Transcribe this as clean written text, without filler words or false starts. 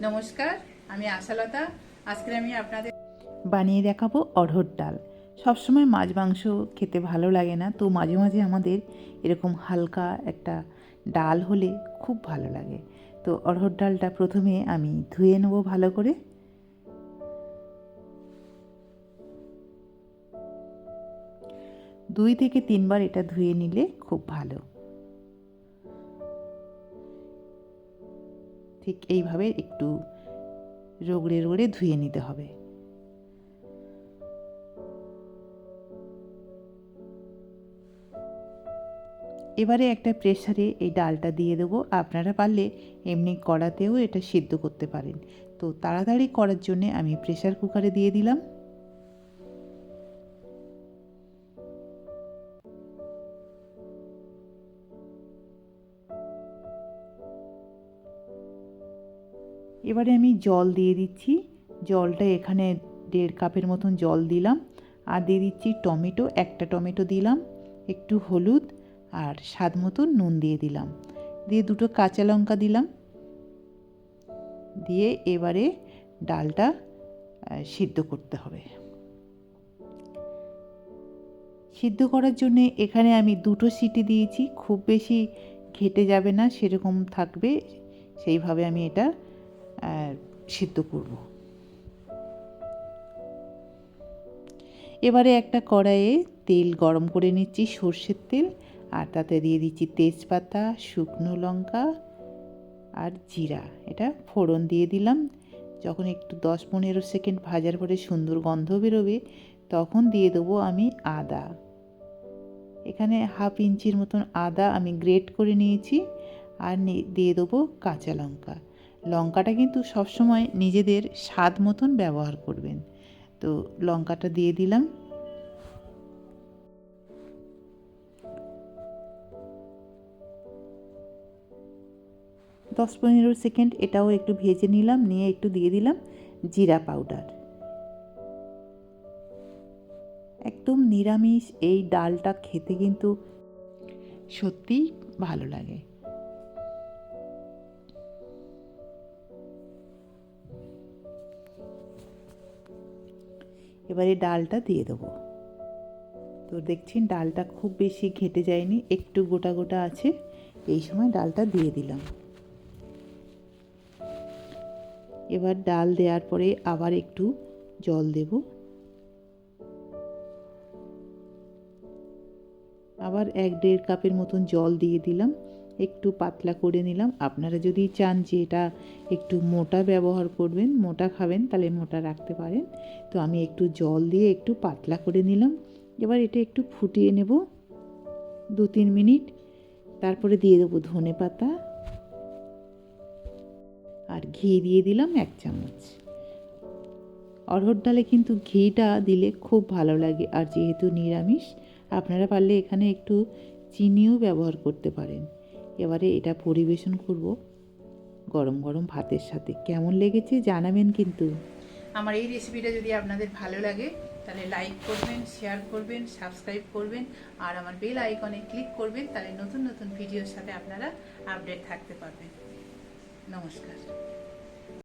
নমস্কার, আমি আশালতা। আজকে আমি আপনাদের বানিয়ে দেখাবো অড়হর ডাল। সবসময় মাছ মাংস খেতে ভালো লাগে না, তো মাঝে মাঝে আমাদের এরকম হালকা একটা ডাল হলে খুব ভালো লাগে। তো অড়হর ডালটা প্রথমে আমি ধুয়ে নেব ভালো করে। দুই থেকে তিনবার এটা ধুয়ে নিলে খুব ভালো। ঠিক এইভাবে একটু রগড়ে রগড়ে ধুয়ে নিতে হবে। এবারে একটা প্রেসারে এই ডালটা দিয়ে দেবো। আপনারা পারলে এমনি কড়াতেও এটা সিদ্ধ করতে পারেন। তো তাড়াতাড়ি করার জন্য আমি প্রেসার কুকারে দিয়ে দিলাম। এবারে আমি জল দিয়ে দিচ্ছি। জলটা এখানে 1.5 কাপের মতন জল দিলাম। আর দিয়ে দিচ্ছি টমেটো, একটা টমেটো দিলাম, একটু হলুদ আর স্বাদ মতো নুন দিয়ে দিলাম, দিয়ে 2টো কাঁচা লঙ্কা দিলাম। দিয়ে এবারে ডালটা সিদ্ধ করতে হবে। সিদ্ধ করার জন্যে এখানে আমি 2টো সিটি দিয়েছি, খুব বেশি ঘেটে যাবে না, সেরকম থাকবে, সেইভাবে আমি এটা সিদ্ধ করব। এবারে একটা কড়াইয়ে তেল গরম করে নিচ্ছি, সর্ষের তেল, আর তাতে দিয়ে দিচ্ছি তেজপাতা, শুকনো লঙ্কা আর জিরা। এটা ফোড়ন দিয়ে দিলাম। যখন একটু 10-15 সেকেন্ড ভাজার পরে সুন্দর গন্ধ বেরোবে, তখন দিয়ে দেবো আমি আদা। এখানে 1/2 ইঞ্চির মতন আদা আমি গ্রেট করে নিয়েছি। আর দিয়ে দেবো কাঁচা লঙ্কা। লঙ্কাটা কিন্তু সবসময় নিজেদের স্বাদ মতন ব্যবহার করবেন। তো লঙ্কাটা দিয়ে দিলাম। দশ 15 সেকেন্ড এটাও একটু ভেজে নিলাম, নিয়ে একটু দিয়ে দিলাম জিরা পাউডার। একদম নিরামিষ এই ডালটা খেতে কিন্তু সত্যিই ভালো লাগে। এবারে ডালটা দিয়ে দেবো। তো দেখছেন ডালটা খুব বেশি ঘেটে যায়নি, একটু গোটা গোটা আছে। এই সময় ডালটা দিয়ে দিলাম। এবার ডাল দেওয়ার পরে আবার একটু জল দেব। আবার 1-1.5 কাপের মতন জল দিয়ে দিলাম, একটু পাতলা করে নিলাম। আপনারা যদি চান যে এটা একটু মোটা ব্যবহার করবেন, মোটা খাবেন, তাহলে মোটা রাখতে পারেন। তো আমি একটু জল দিয়ে একটু পাতলা করে নিলাম। এবার এটা একটু ফুটিয়ে নেব 2-3 মিনিট। তারপরে দিয়ে দেবো ধনে পাতা আর ঘি দিয়ে দিলাম 1 চামচ। অড়হর ডালে কিন্তু ঘিটা দিলে খুব ভালো লাগে। আর যেহেতু নিরামিষ, আপনারা পারলে এখানে একটু চিনিও ব্যবহার করতে পারেন। এবারে এটা পরিবেশন করব গরম গরম ভাতের সাথে। কেমন লেগেছে জানাবেন কিন্তু। আমার এই রেসিপিটা যদি আপনাদের ভালো লাগে, তাহলে লাইক করবেন, শেয়ার করবেন, সাবস্ক্রাইব করবেন, আর আমার বেল আইকনে ক্লিক করবেন। তাহলে নতুন নতুন ভিডিওর সাথে আপনারা আপডেট থাকতে পারবেন। নমস্কার।